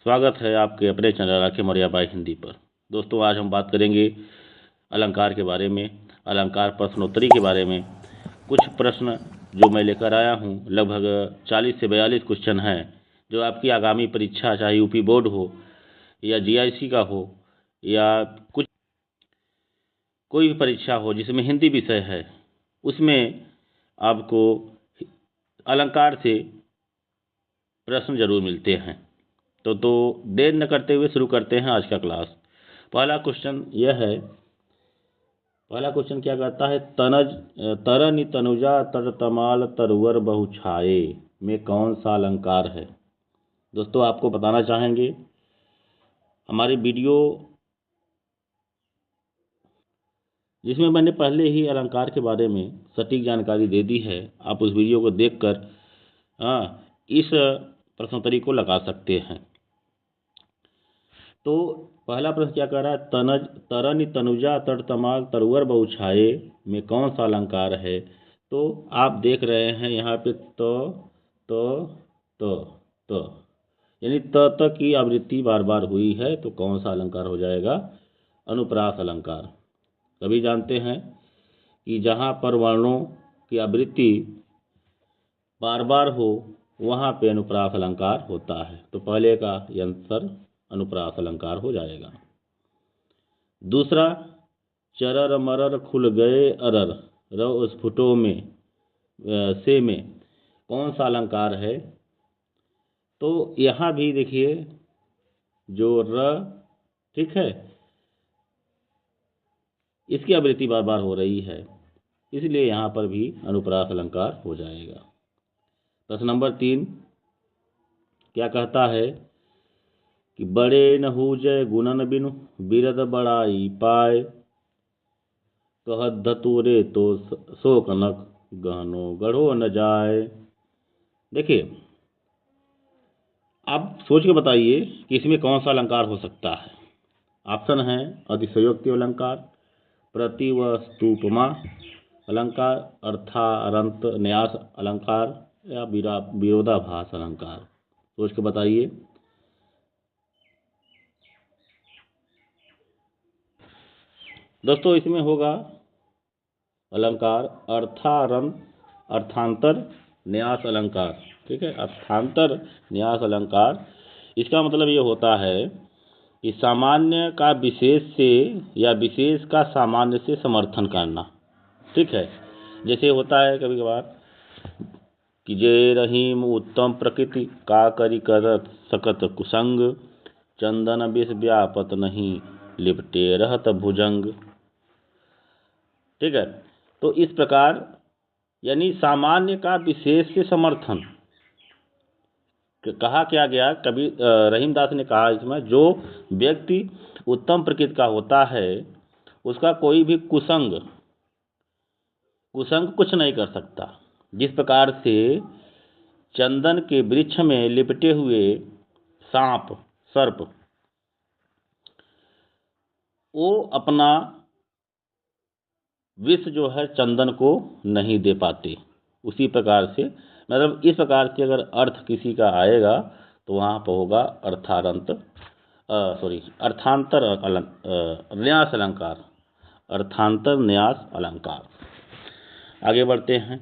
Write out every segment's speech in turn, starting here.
स्वागत है आपके अपने चैनल राखे मौर्या बाई हिंदी पर। दोस्तों, आज हम बात करेंगे अलंकार के बारे में, अलंकार प्रश्नोत्तरी के बारे में। कुछ प्रश्न जो मैं लेकर आया हूँ, लगभग 40 से 42 क्वेश्चन हैं, जो आपकी आगामी परीक्षा, चाहे यूपी बोर्ड हो या जीआईसी का हो या कुछ कोई भी परीक्षा हो जिसमें हिंदी विषय है, उसमें आपको अलंकार से प्रश्न जरूर मिलते हैं। तो देर न करते हुए शुरू करते हैं आज का क्लास। पहला क्वेश्चन क्या कहता है? तरनि तनुजा तर तमाल तरवर बहुछाए में कौन सा अलंकार है? दोस्तों, आपको बताना चाहेंगे, हमारी वीडियो जिसमें मैंने पहले ही अलंकार के बारे में सटीक जानकारी दे दी है, आप उस वीडियो को देखकर इस प्रश्नोत्तरी को लगा सकते हैं। तो पहला प्रश्न क्या कह रहा है? तरनि तनुजा तर तमाल तरवर बहुछाए में कौन सा अलंकार है? तो आप देख रहे हैं यहाँ पे तो यानी त की आवृत्ति बार बार हुई है, तो कौन सा अलंकार हो जाएगा? अनुप्रास अलंकार। सभी जानते हैं कि जहाँ पर वर्णों की आवृत्ति बार बार हो वहाँ पे अनुप्रास अलंकार होता है। तो पहले का आंसर अनुप्रास अलंकार हो जाएगा। दूसरा, चरर मरर खुल गए अरर र स्फुटों में कौन सा अलंकार है? तो यहाँ भी देखिए, जो र, ठीक है, इसकी आवृत्ति बार बार हो रही है, इसलिए यहाँ पर भी अनुप्रास अलंकार हो जाएगा। प्रश्न नंबर 3 क्या कहता है कि बड़े न जय गुणन बिनु बिरद बड़ाई पाए कहत धतुरे तो सो कनक गहनो गढ़ो न जाए। देखिए, आप सोच के बताइए कि इसमें कौन सा अलंकार हो सकता है। ऑप्शन है अतिशयोक्ति अलंकार, प्रतिवस्तुपमा अलंकार, अर्थारंत न्यास अलंकार या विरोधाभास अलंकार। सोच के बताइए। दोस्तों, इसमें होगा अलंकार अर्थांतर न्यास अलंकार। ठीक है, अर्थांतर न्यास अलंकार। इसका मतलब ये होता है कि सामान्य का विशेष से या विशेष का सामान्य से समर्थन करना। ठीक है, जैसे होता है कभी कभार कि जय रहीम उत्तम प्रकृति का करी करत सकत कुसंग चंदन विष व्यापत नहीं लिपटे रहत भुजंग। ठीक है, तो इस प्रकार यानी सामान्य का विशेष से समर्थन कहा क्या गया। कभी रहीमदास ने कहा इसमें, जो व्यक्ति उत्तम प्रकृति का होता है उसका कोई भी कुसंग कुछ नहीं कर सकता। जिस प्रकार से चंदन के वृक्ष में लिपटे हुए सर्प वो अपना विष जो है चंदन को नहीं दे पाते, उसी प्रकार से मतलब इस प्रकार से अगर अर्थ किसी का आएगा तो वहाँ पर होगा अर्थांतर न्यास अलंकार। अर्थांतर न्यास अलंकार। आगे बढ़ते हैं।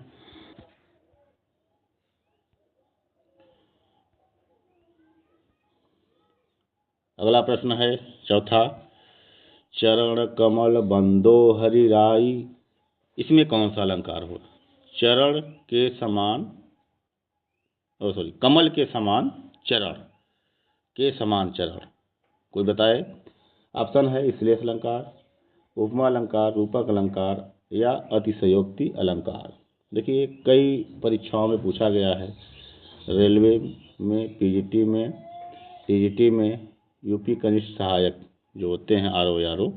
अगला प्रश्न है चौथा, चरण कमल बंदो हरिराई, इसमें कौन सा अलंकार हो? चरण के समान कमल के समान चरण, कोई बताए? ऑप्शन है श्लेष अलंकार, उपमा अलंकार, रूपक अलंकार या अतिशयोक्ति अलंकार। देखिए, कई परीक्षाओं में पूछा गया है, रेलवे में, पीजीटी में, टीजीटी में, यूपी कनिष्ठ सहायक जो होते हैं आरओ,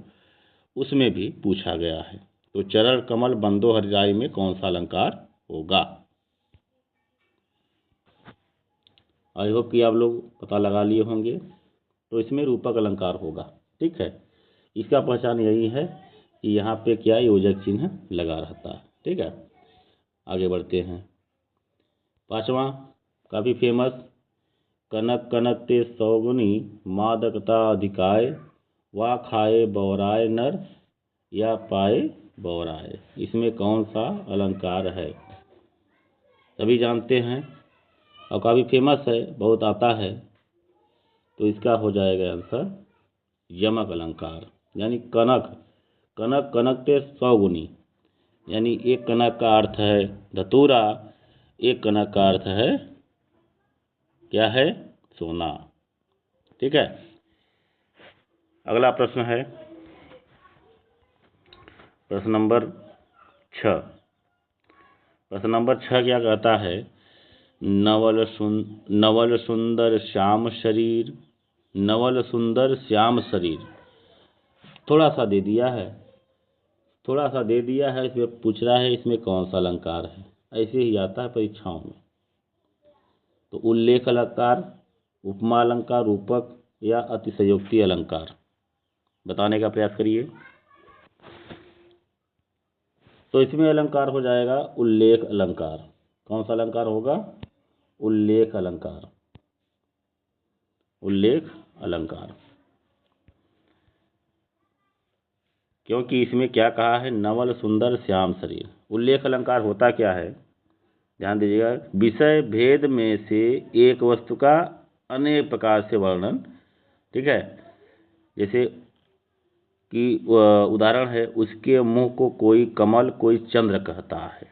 उसमें भी पूछा गया है। तो चरण कमल बंदो हरिराई में कौन सा अलंकार होगा? आई होप कि आप लोग पता लगा लिए होंगे। तो इसमें रूपक अलंकार होगा। ठीक है, इसका पहचान यही है कि यहाँ पे क्या योजक चिन्ह लगा रहता है। ठीक है, आगे बढ़ते हैं। पांचवा काफ़ी फेमस, कनक कनकते सौगुनी मादकता अधिकाय, वा खाए बौराए नर या पाए बौराए। इसमें कौन सा अलंकार है? सभी जानते हैं और काफ़ी फेमस है, बहुत आता है, तो इसका हो जाएगा आंसर यमक अलंकार। यानी कनक कनक कनकते सौगुनी, यानी एक कनक का अर्थ है धतूरा, एक कनक का अर्थ है क्या है? सोना। ठीक है। अगला प्रश्न है प्रश्न नंबर 6। प्रश्न नंबर 6 क्या कहता है? नवल सुंदर श्याम शरीर, नवल सुंदर श्याम शरीर। थोड़ा सा दे दिया है, इसमें पूछ रहा है इसमें कौन सा अलंकार है। ऐसे ही आता है परीक्षाओं में। तो उल्लेख अलंकार, उपमा अलंकार, रूपक या अतिशयोक्ति अलंकार, बताने का प्रयास करिए। तो इसमें अलंकार हो जाएगा उल्लेख अलंकार। कौन सा अलंकार होगा? उल्लेख अलंकार। उल्लेख अलंकार, क्योंकि इसमें क्या कहा है? नवल सुंदर श्याम शरीर। उल्लेख अलंकार होता क्या है? ध्यान दीजिएगा। विषय भेद में से एक वस्तु का अनेक प्रकार से वर्णन। ठीक है। जैसे कि उदाहरण है, उसके मुंह को कोई कमल कोई चंद्र कहता है।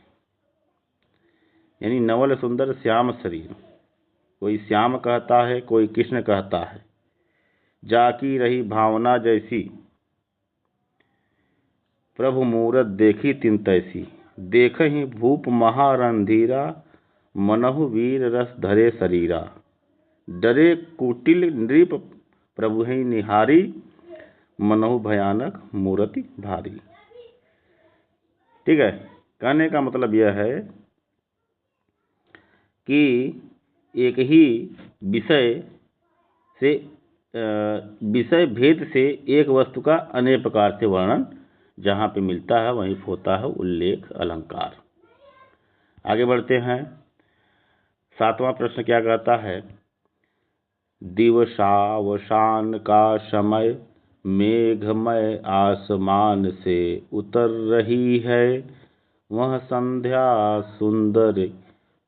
यानी नवल सुंदर श्याम शरीर, कोई श्याम कहता है, कोई कृष्ण कहता है। जाकी रही भावना जैसी, प्रभु मूरत देखी तिन तैसी। देखहि भूप महारणधीरा, मनहु वीर रस धरे शरीरा। डरे कुटिल नृप प्रभु ही निहारी, मनहु भयानक मूर्ति भारी। ठीक है। कहने का मतलब यह है कि एक ही विषय भेद से एक वस्तु का अनेक प्रकार से वर्णन जहाँ पे मिलता है वहीं होता है उल्लेख अलंकार। आगे बढ़ते हैं। 7वां प्रश्न क्या कहता है? दिवसावसान का समय, मेघमय आसमान से उतर रही है। वह संध्या सुंदर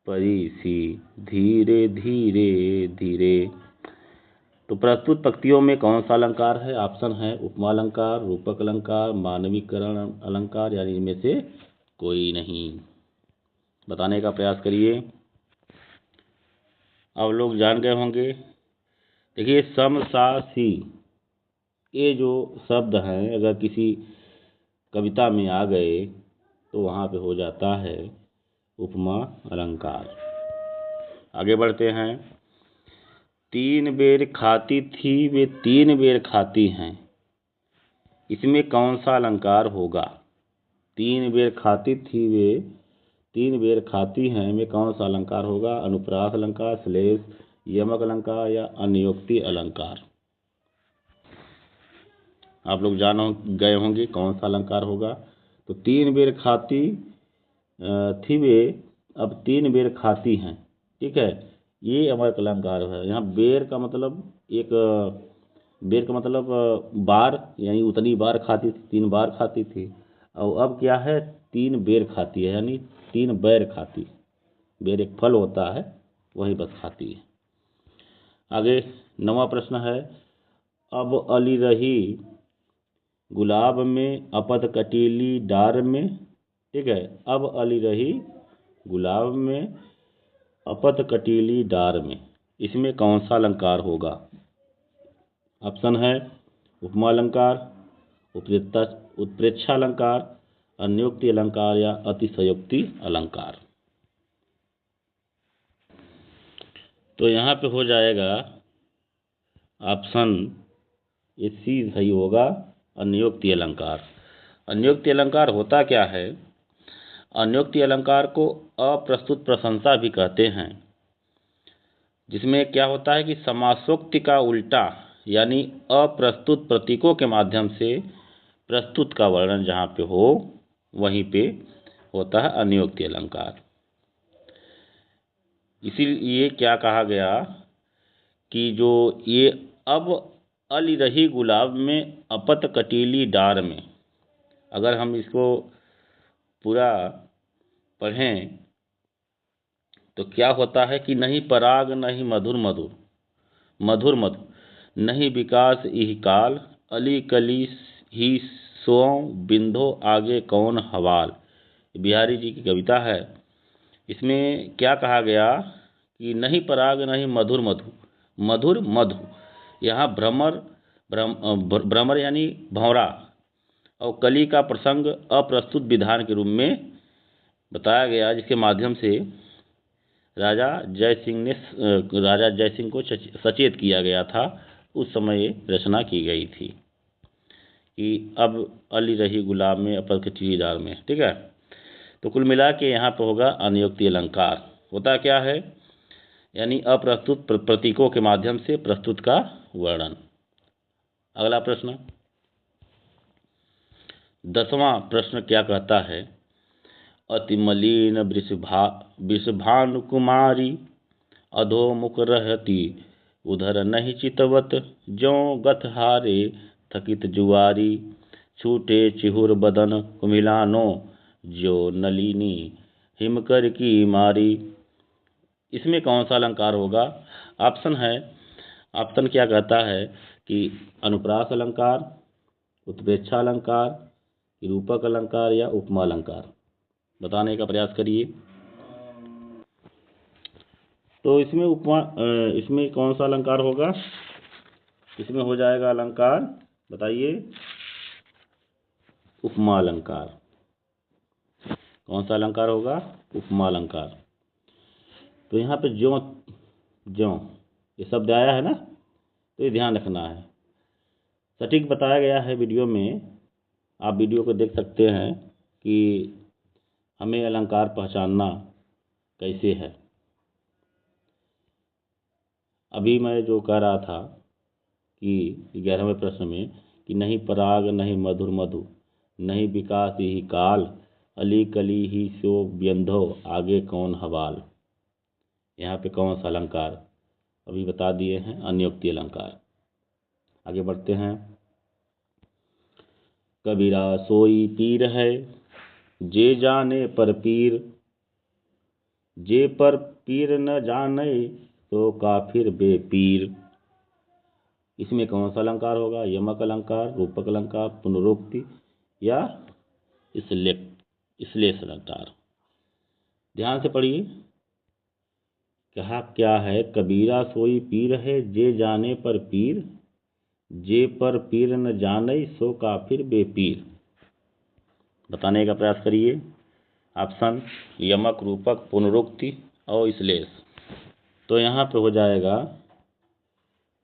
परी सी, धीरे धीरे धीरे। तो प्रस्तुत पंक्तियों में कौन सा अलंकार है? ऑप्शन है उपमा अलंकार, रूपक अलंकार, मानवीकरण अलंकार, यानी इनमें से कोई नहीं। बताने का प्रयास करिए। अब लोग जान गए होंगे। देखिए, सम सा सी, ये जो शब्द हैं अगर किसी कविता में आ गए तो वहाँ पे हो जाता है उपमा अलंकार। आगे बढ़ते हैं। 3 बेर खाती थी वे 3 बेर खाती हैं। इसमें कौन सा अलंकार होगा? 3 बेर खाती थी वे 3 बेर खाती हैं में कौन सा अलंकार होगा? अनुप्रास अलंकार, श्लेष, यमक अलंकार या अनियोक्ति अलंकार? आप लोग जान गए होंगे कौन सा अलंकार होगा। तो 3 बेर खाती थी वे, अब 3 बेर खाती हैं। ठीक है। ये हमारा अलंकार है। यहाँ बेर का मतलब बार, यानी उतनी बार खाती थी, 3 बार खाती थी। और अब क्या है? 3 बेर खाती है, यानी 3 बैर खाती। बेर एक फल होता है, वही बस खाती है। आगे 9वां प्रश्न है। अब अली रही गुलाब में, अपत कटीली डार में। ठीक है। अब अली रही गुलाब में, अपत कटीली डार में। इसमें कौन सा अलंकार होगा? ऑप्शन है उपमा अलंकार, उत्प्रेक्षा अलंकार, अनियोक्ति अलंकार या अतिशयोक्ति अलंकार। तो यहाँ पे हो जाएगा ऑप्शन ए सी सही होगा, अनियोक्ति अलंकार। अनियोक्ति अलंकार होता क्या है? अनियोक्ति अलंकार को अप्रस्तुत प्रशंसा भी कहते हैं, जिसमें क्या होता है कि समासोक्ति का उल्टा, यानी अप्रस्तुत प्रतीकों के माध्यम से प्रस्तुत का वर्णन जहाँ पे हो वहीं पे होता है अनियोक्ति अलंकार। इसीलिए क्या कहा गया कि जो ये अब अली रही गुलाब में अपत कटीली डार में, अगर हम इसको पूरा पढ़ें तो क्या होता है कि नहीं पराग नहीं मधुर मधुर, मधुर मधुर नहीं विकास इह काल, अली कली ही सो बिंधो आगे कौन हवाल। बिहारी जी की कविता है। इसमें क्या कहा गया कि नहीं पराग नहीं मधुर मधु, मधुर मधु, यहाँ भ्रमर यानी भंवरा और कली का प्रसंग अप्रस्तुत विधान के रूप में बताया गया, जिसके माध्यम से राजा जय सिंह को सचेत किया गया था। उस समय रचना की गई थी कि अब अली रही गुलाब में अपत कटीली डार में। ठीक है, तो कुल मिला के यहाँ पे होगा अनियोक्ति अलंकार। होता क्या है, यानी अप्रस्तुत प्रतीकों के माध्यम से प्रस्तुत का वर्णन। अगला प्रश्न 10वां प्रश्न क्या कहता है, अति मलिन वृषभानु कुमारी, अधोमुख रहती उधर नहीं चितवत, ज्यों गत हारे थकित जुआरी, छूटे चिहुर बदन कुमिलानो, जो नलिनी हिमकर की मारी। इसमें कौन सा अलंकार होगा? ऑप्शन है, ऑप्शन क्या कहता है कि अनुप्रास अलंकार, उत्प्रेक्षा अलंकार, रूपक अलंकार या उपमा अलंकार। बताने का प्रयास करिए। तो इसमें कौन सा अलंकार होगा? इसमें हो जाएगा अलंकार, बताइए, उपमा अलंकार। कौन सा अलंकार होगा? उपमा अलंकार। तो यहाँ पे ज्यों ज्यों ये शब्द आया है ना, तो ये ध्यान रखना है। सटीक बताया गया है वीडियो में, आप वीडियो को देख सकते हैं कि हमें अलंकार पहचानना कैसे है। अभी मैं जो कह रहा था कि 11वें प्रश्न में कि नहीं पराग नहीं मधुर मधु, नहीं विकास ही काल, अली कली ही सो व्यंधो आगे कौन हवाल। यहाँ पे कौन सा अलंकार अभी बता दिए हैं? अनियोक्ति अलंकार। आगे बढ़ते हैं। कबीरा सोई पीर है, जे जाने पर पीर, जे पर पीर न जाने तो काफिर बेपीर। इसमें कौन सा अलंकार होगा? यमक अलंकार, रूपक अलंकार, पुनरुक्ति या श्लेष अलंकार। ध्यान से पढ़िए। कहा क्या है? कबीरा सोई पीर है, जे जाने पर पीर, जे पर पीर न जाने सो काफिर बेपीर। बताने का प्रयास करिए। ऑप्शन यमक, रूपक, पुनरुक्ति और श्लेष। तो यहाँ पे हो जाएगा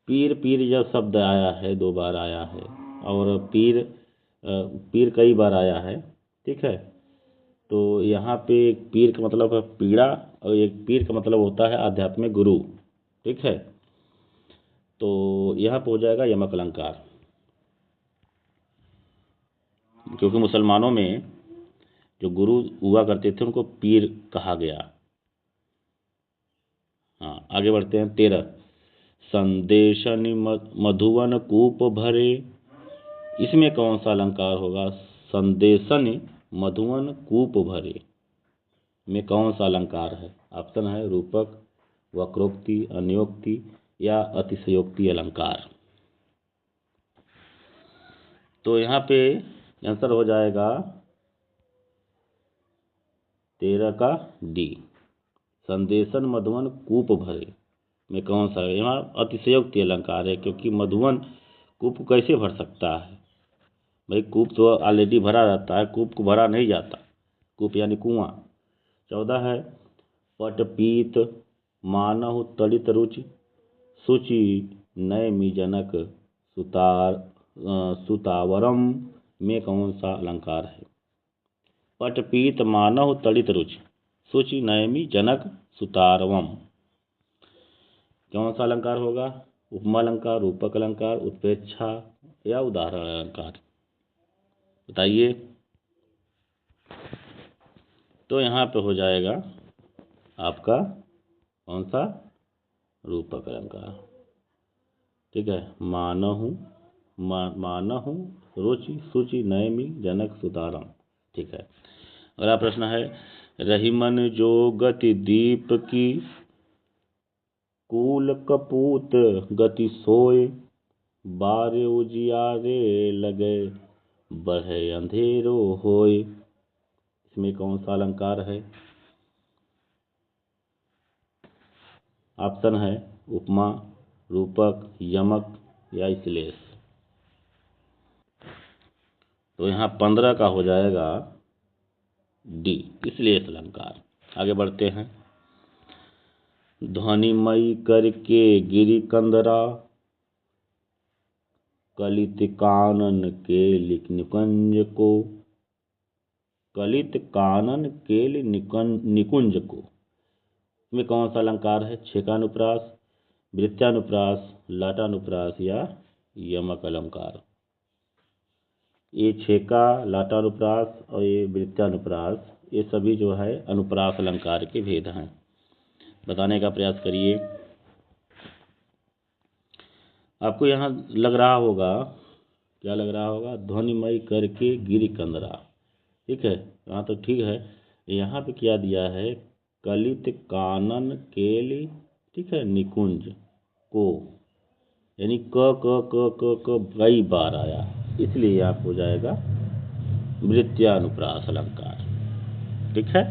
पीर। पीर जब शब्द आया है 2 बार आया है, और पीर कई बार आया है, ठीक है। तो यहाँ पे एक पीर का मतलब है पीड़ा, और एक पीर का मतलब होता है आध्यात्मिक गुरु, ठीक है। तो यहाँ पे हो जाएगा यमक अलंकार, क्योंकि मुसलमानों में जो गुरु हुआ करते थे उनको पीर कहा गया। हाँ, आगे बढ़ते हैं। 13 संदेशनि मधुवन कूप भरे। इसमें कौन सा अलंकार होगा? संदेशनि मधुवन कूप भरे में कौन सा अलंकार है? ऑप्शन है रूपक, वक्रोक्ति, अनियोक्ति या अतिशयोक्ति अलंकार। तो यहाँ पे आंसर हो जाएगा 13 का डी, संदेशन मधुवन कूप भरे में कौन सा है? यहाँ अतिशयोक्ति अलंकार है, क्योंकि मधुवन कूप कैसे भर सकता है भाई? कूप तो ऑलरेडी भरा रहता है, कूप को भरा नहीं जाता। कूप यानी कुआं। 14 है पटपीत मानहु तड़ित रुचि, सुचि नयमि जनक सुतावरम में कौन सा अलंकार है? पटपीत मानहु तड़ित रुचि, सुचि नयमि जनक सुतारवम। कौन सा अलंकार होगा? उपमा अलंकार, रूपक अलंकार, उत्प्रेक्षा या उदाहरण अलंकार। बताइए। तो यहाँ पे हो जाएगा आपका कौन सा? रूपक अलंकार। ठीक है। मानहु, मानहु रुचि सूचि नयमि जनक सुतारम। ठीक है। अगला प्रश्न है, रहीमन जो गति दीप की, कूल कपूत गति सोए, बारे उजियारे लगे, बढ़े अंधेरो होए। इसमें कौन सा अलंकार है? ऑप्शन है उपमा, रूपक, यमक या श्लेष। तो यहाँ 15 का हो जाएगा डी, श्लेष अलंकार। आगे बढ़ते हैं। ध्वनिमयी करके गिरि कंदरा, कलित कानन के लिख निकुंज को, कलित कानन केल निकुंज को। इसमें कौन सा अलंकार है? छेकानुप्रास, वृत्यानुप्रास, लाटानुप्रास या यमक अलंकार। ये छेका, लाटानुप्रास और ये वृत्यानुप्रास, ये सभी जो है अनुप्रास अलंकार के भेद हैं। बताने का प्रयास करिए। आपको यहाँ लग रहा होगा, क्या लग रहा होगा? ध्वनिमय करके गिरि कंदरा। ठीक है, यहाँ तो ठीक है। यहाँ पे क्या दिया है? कलित कानन केली, ठीक है, निकुंज को, यानी क कई बार आया, इसलिए आप हो जाएगा वृत्यानुप्रास अलंकार। ठीक है,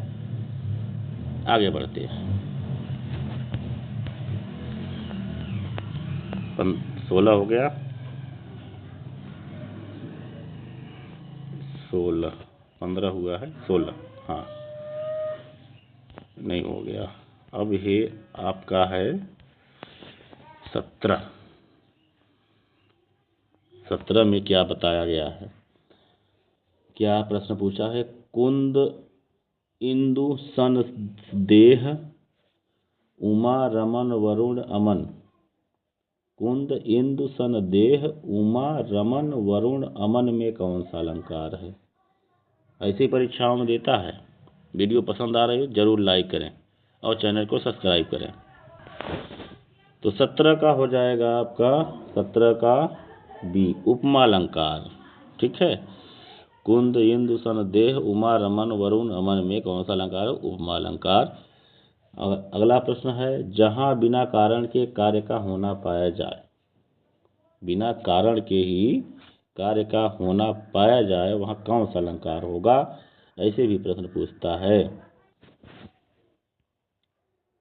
आगे बढ़ते हैं। 16 हो गया, 16, 15 हुआ है, 16, हाँ नहीं हो गया। अब ये आपका है 17। 17 में क्या बताया गया है? क्या प्रश्न पूछा है? कुंद इंदु सन देह, उमा रमन वरुण अमन। कुंद इंदु सन देह, उमा रमन वरुण अमन में कौन सा अलंकार है? ऐसी परीक्षाओं में देता है। वीडियो पसंद आ रही हो जरूर लाइक करें और चैनल को सब्सक्राइब करें। तो 17 का हो जाएगा आपका, 17 का बी, उपमा अलंकार। ठीक है, कुंद इंदु सन देह, उमा रमन वरुण अमन में कौन सा अलंकार है? उपमा अलंकार। अगला प्रश्न है, जहां बिना कारण के कार्य का होना पाया जाए, बिना कारण के ही कार्य का होना पाया जाए, वहां कौन सा अलंकार होगा? ऐसे भी प्रश्न पूछता है।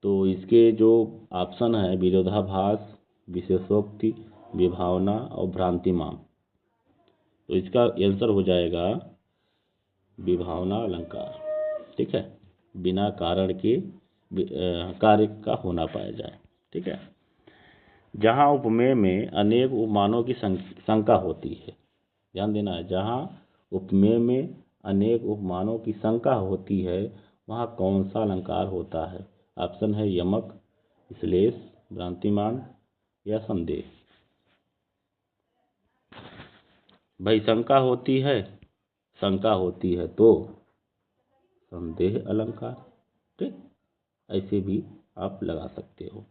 तो इसके जो ऑप्शन है, विरोधाभास, विशेषोक्ति, विभावना और भ्रांतिमान। तो इसका आंसर हो जाएगा विभावना अलंकार। ठीक है, बिना कारण के कार्य का होना पाया जाए। ठीक है। जहां उपमेय में अनेक उपमानों की शंका होती है, ध्यान देना है, जहां उपमेय में अनेक उपमानों की शंका होती है, वहां कौन सा अलंकार होता है? ऑप्शन है यमक, श्लेष, भ्रांतिमान या संदेह। भाई शंका होती है, शंका होती है तो संदेह अलंकार। ठीक, ऐसे भी आप लगा सकते हो।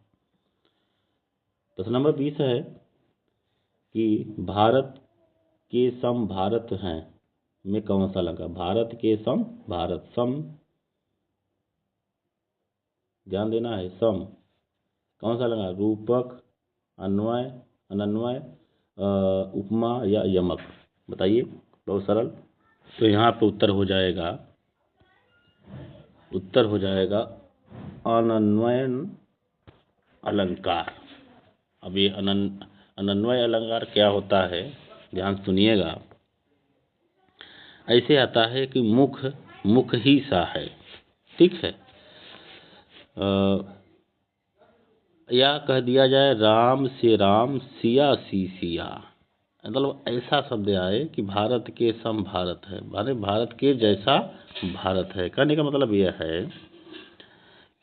प्रश्न नंबर 20 है कि भारत के सम भारत हैं में कौन सा अलंकार? भारत के सम भारत, सम ध्यान देना है, सम कौन सा अलंकार? रूपक, अन्वय, अनन्वय, उपमा या यमक। बताइए, बहुत सरल। तो यहाँ पे उत्तर हो जाएगा, उत्तर हो जाएगा अनन्वयन अलंकार। अब ये अनन्वय अलंकार क्या होता है, ध्यान सुनिएगा। ऐसे आता है कि मुख मुख ही सा है। ठीक है, या कह दिया जाए राम से राम, सिया सी सिया। मतलब ऐसा शब्द आए कि भारत के सम भारत है, माने भारत के जैसा भारत है। कहने का मतलब यह है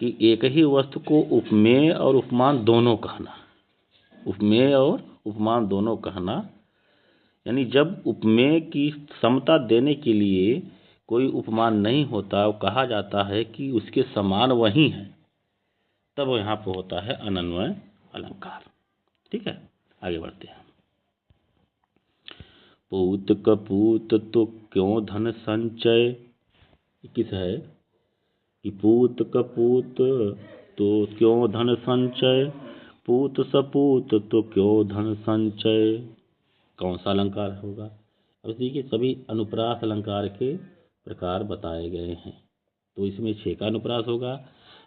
कि एक ही वस्तु को उपमेय और उपमान दोनों कहना, उपमेय और उपमान दोनों कहना, यानी जब उपमेय की समता देने के लिए कोई उपमान नहीं होता, कहा जाता है कि उसके समान वही है, तब यहाँ पर होता है अनन्वय अलंकार। ठीक है, आगे बढ़ते हैं। पूत कपूत तो क्यों धन संचय, किस है कि पूत कपूत तो क्यों धन संचय, पूत सपूत तो क्यों धन संचय, कौन सा अलंकार होगा। अब देखिए सभी अनुप्रास अलंकार के प्रकार बताए गए हैं, तो इसमें छेकानुप्रास होगा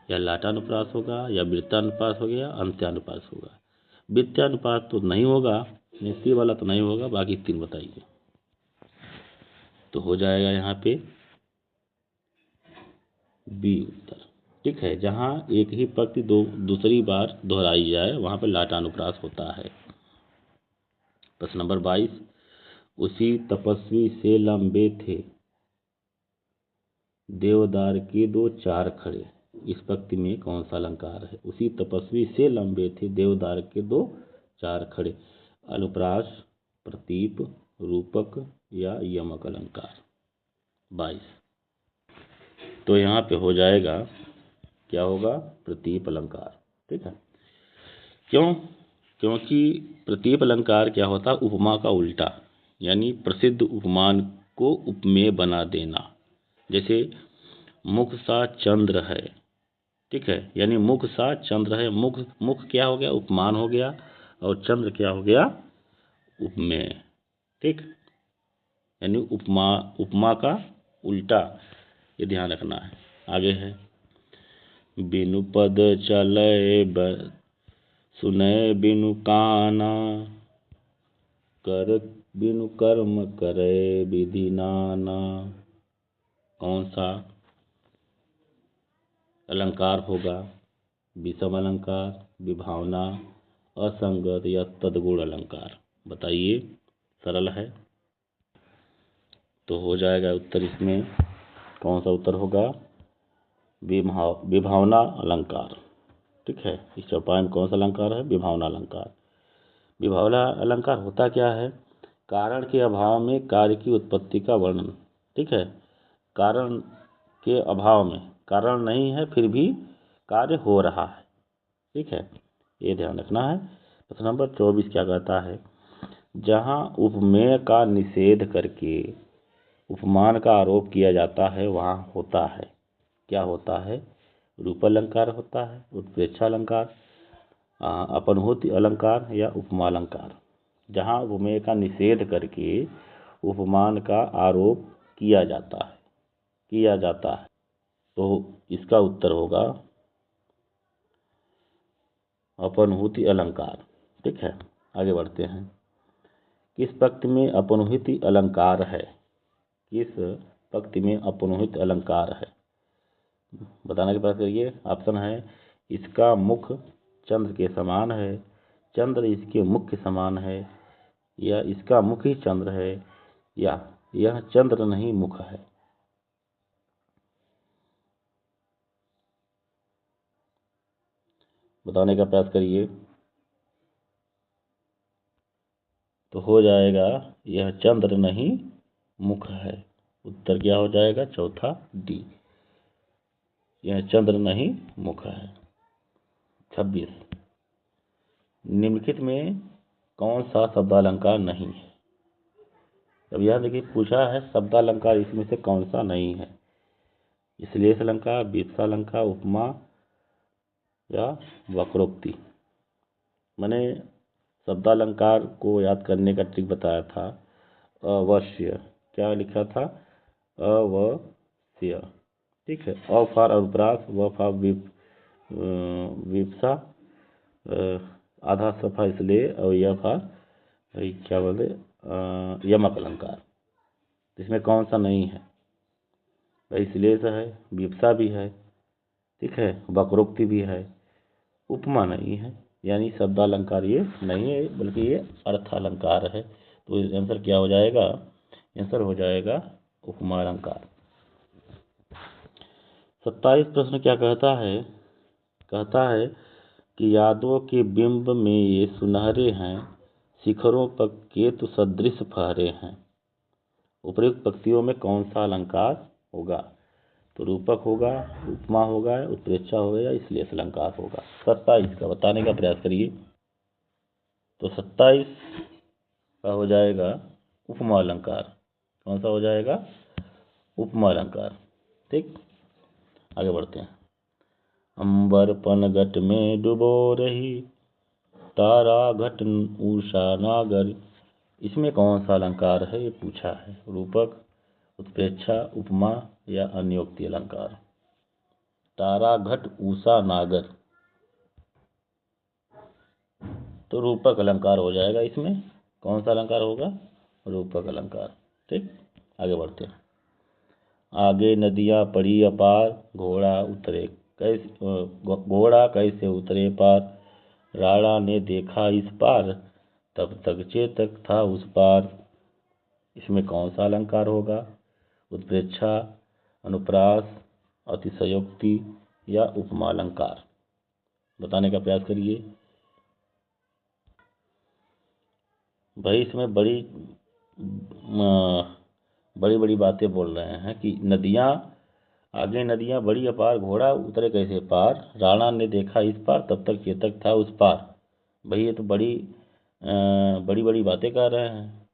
या लाटानुप्रास होगा या वृत्तानुप्रास हो गया, अंत्यानुप्रास होगा। वृत्तानुप्रास तो नहीं होगा, निश्चय वाला तो नहीं होगा, बाकी तीन बताइए। तो हो जाएगा यहाँ पे बी उत्तर। ठीक है, जहाँ एक ही पंक्ति दूसरी बार दोहराई जाए वहाँ पे लाटानुप्रास होता है। प्रश्न नंबर 22, उसी तपस्वी से लंबे थे देवदार के दो चार खड़े, इस पंक्ति में कौन सा अलंकार है। उसी तपस्वी से लंबे थे देवदार के दो चार खड़े, अनुप्रास, प्रतीप, रूपक या यमक अलंकार। 22, तो यहाँ पे हो जाएगा, क्या होगा, प्रतीप अलंकार। ठीक है, क्यों, क्योंकि प्रतीप अलंकार क्या होता है, उपमा का उल्टा, यानी प्रसिद्ध उपमान को उपमेय बना देना। जैसे मुख सा चंद्र है, ठीक है, यानी मुख सा चंद्र है, मुख मुख क्या हो गया, उपमान हो गया, और चंद्र क्या हो गया, उपमेय। ठीक, यानी उपमा, उपमा का उल्टा, ये ध्यान रखना है। आगे है, बिनु पद चले सुनय बिनु काना, कर बिनु कर्म करे विधि नाना, कौन सा अलंकार होगा। विषम अलंकार, विभावना, असंगत या तदगुण अलंकार, बताइए, सरल है। तो हो जाएगा उत्तर, इसमें कौन सा उत्तर होगा, विभावना अलंकार। ठीक है, इस चौपाई में कौन सा अलंकार है, विभावना अलंकार। विभावना अलंकार होता क्या है, कारण के अभाव में कार्य की उत्पत्ति का वर्णन। ठीक है, कारण के अभाव में, कारण नहीं है फिर भी कार्य हो रहा है। ठीक है, ये ध्यान रखना है। प्रश्न नंबर 24 क्या कहता है, जहाँ उपमेय का निषेध करके उपमान का आरोप किया जाता है वहाँ होता है, क्या होता है, रूप अलंकार होता है, उत्प्रेक्षा अलंकार, अपनहुति अलंकार या उपमा अलंकार। जहाँ उपमेय का निषेध करके उपमान का आरोप किया जाता है, तो इसका उत्तर होगा अपनहुति अलंकार। ठीक है, आगे बढ़ते हैं। किस पंक्ति में अपनहुति अलंकार है, किस पंक्ति में अपनहुति अलंकार है, बताने के प्रयास करिए। ऑप्शन है, इसका मुख चंद्र के समान है, चंद्र इसके मुख के समान है, या इसका मुख ही चंद्र है, या यह चंद्र नहीं मुख है। बताने का प्रयास करिए। तो हो जाएगा, यह चंद्र नहीं मुख है। उत्तर क्या हो जाएगा, चौथा डी, यह चंद्र नहीं मुख है। 26, निम्नलिखित में कौन सा शब्दालंकार नहीं है। अब यह देखिए पूछा है शब्दालंकार, इसमें से कौन सा नहीं है। श्लेष अलंकार, विवक्षा अलंकार, उपमा या वक्रोक्ति। मैंने शब्दालंकार को याद करने का ट्रिक बताया था, अवश्य, क्या लिखा था, अवश्य। ठीक है, अ फॉर अनुप्रास, व फॉर विवक्षा, आधा सफा इसलिए, और यह फॉर क्या बोले, यमक अलंकार। इसमें कौन सा नहीं है भाई, श्लेष है, विवक्षा भी है, ठीक है, वक्रोक्ति भी है, उपमा नहीं है, यानी शब्दालंकार ये नहीं है, बल्कि ये अर्थालंकार है। तो आंसर क्या हो जाएगा, आंसर हो जाएगा उपमा अलंकार। 27 प्रश्न क्या कहता है, कहता है कि यादों के बिंब में ये सुनहरे हैं, शिखरों पर केतु सदृश फहरे हैं। उपयुक्त पंक्तियों में कौन सा अलंकार होगा। तो रूपक होगा, उपमा होगा, उत्प्रेक्षा होगा या श्लेष अलंकार होगा। 27 का बताने का प्रयास करिए। तो 27 का हो जाएगा उपमा अलंकार। कौन सा हो जाएगा? उपमा अलंकार। ठीक, आगे बढ़ते हैं। अंबर पनघट में डुबो रही, तारा घट उषा नागर। इसमें कौन सा अलंकार है ये पूछा है। रूपक, उत्प्रेक्षा, उपमा या अन्योक्ति अलंकार। तारा घट उषा नागर, तो रूपक अलंकार हो जाएगा। इसमें कौन सा अलंकार होगा? रूपक अलंकार। ठीक, आगे बढ़ते हैं। आगे नदियाँ पड़ी अपार, घोड़ा उतरे घोड़ा कैसे उतरे पार। राणा ने देखा इस पार, तब तक चेतक था उस पार। इसमें कौन सा अलंकार होगा? उत्प्रेक्षा, अनुप्रास, अतिशयोक्ति या उपमा अलंकार। बताने का प्रयास करिए भाई। इसमें बड़ी बड़ी बातें बोल रहे हैं कि नदियाँ, आगे नदियाँ बड़ी अपार, घोड़ा उतरे कैसे पार। राणा ने देखा इस पार, तब तक चेतक था उस पार। भाई ये तो बड़ी बड़ी बातें कर रहे हैं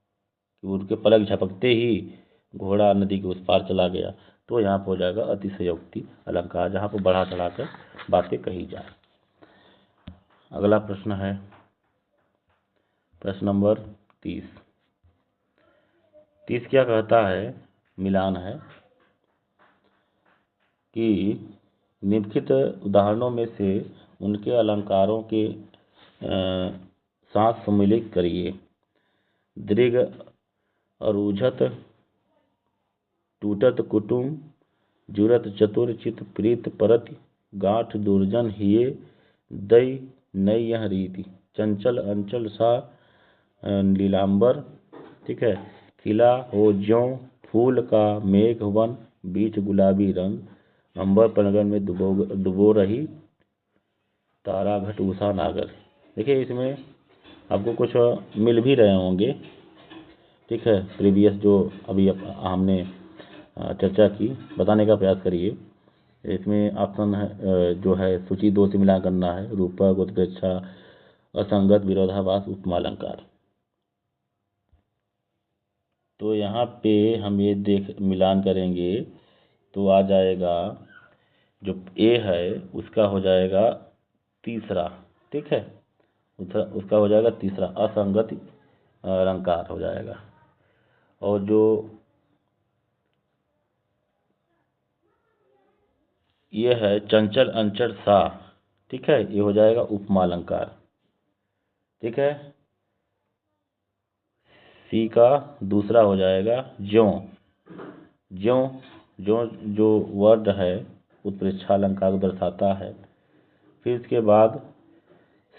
कि उनके पलक झपकते ही घोड़ा नदी के उस पार चला गया। तो यहाँ पर हो जाएगा अतिशयोक्ति अलंकार, जहाँ पर बढ़ा चढ़ाकर बातें कही जाए। अगला प्रश्न है प्रश्न नंबर 30। क्या कहता है? मिलान है कि निम्नलिखित उदाहरणों में से उनके अलंकारों के साथ सम्मिलित करिए। दृग अरूझत, टूटत कुटुम, जुरत चतुर, चित प्रीत परत, गांठ दुर्जन हिये, दई नई यह रीति, चंचल अंचल सा नीलांबर। ठीक है, खिला हो ज्यों फूल का मेघ वन, बीच गुलाबी रंग, अंबर पनघट में डुबो रही, तारा घट उषा नागर। देखिए इसमें आपको कुछ मिल भी रहे होंगे। ठीक है, प्रीवियस जो अभी हमने चर्चा की, बताने का प्रयास करिए। इसमें ऑप्शन है जो है सूची 2 से मिलान करना है। रूपक, उत्प्रेक्षा, असंगत, विरोधाभास, उपमा अलंकार। तो यहाँ पे हम ये मिलान करेंगे तो आ जाएगा जो ए है उसका हो जाएगा तीसरा। ठीक है, उसका हो जाएगा तीसरा, असंगत अलंकार हो जाएगा। और जो ये है चंचल अंचल सा, ठीक है, ये हो जाएगा उपमा अलंकार। ठीक है, सी का दूसरा हो जाएगा ज्यों। जो वर्ड है उत्प्रेक्षा अलंकार को दर्शाता है। फिर इसके बाद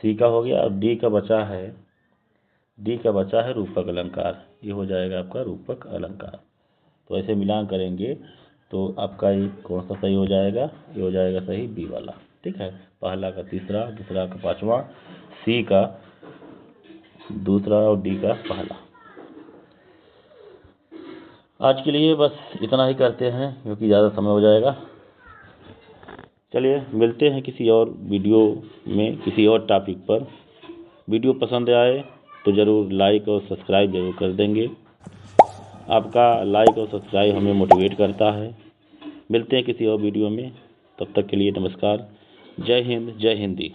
सी का हो गया और डी का बचा है रूपक अलंकार। ये हो जाएगा आपका रूपक अलंकार। तो ऐसे मिलान करेंगे तो आपका ये कौन सा सही हो जाएगा? ये हो जाएगा सही बी वाला। ठीक है, पहला का तीसरा, दूसरा का पांचवा, सी का दूसरा और डी का पहला। आज के लिए बस इतना ही करते हैं क्योंकि ज़्यादा समय हो जाएगा। चलिए मिलते हैं किसी और वीडियो में किसी और टॉपिक पर। वीडियो पसंद आए तो ज़रूर लाइक और सब्सक्राइब जरूर कर देंगे। आपका लाइक और सब्सक्राइब हमें मोटिवेट करता है। मिलते हैं किसी और वीडियो में, तब तक के लिए नमस्कार। जय हिंद, जय हिंदी।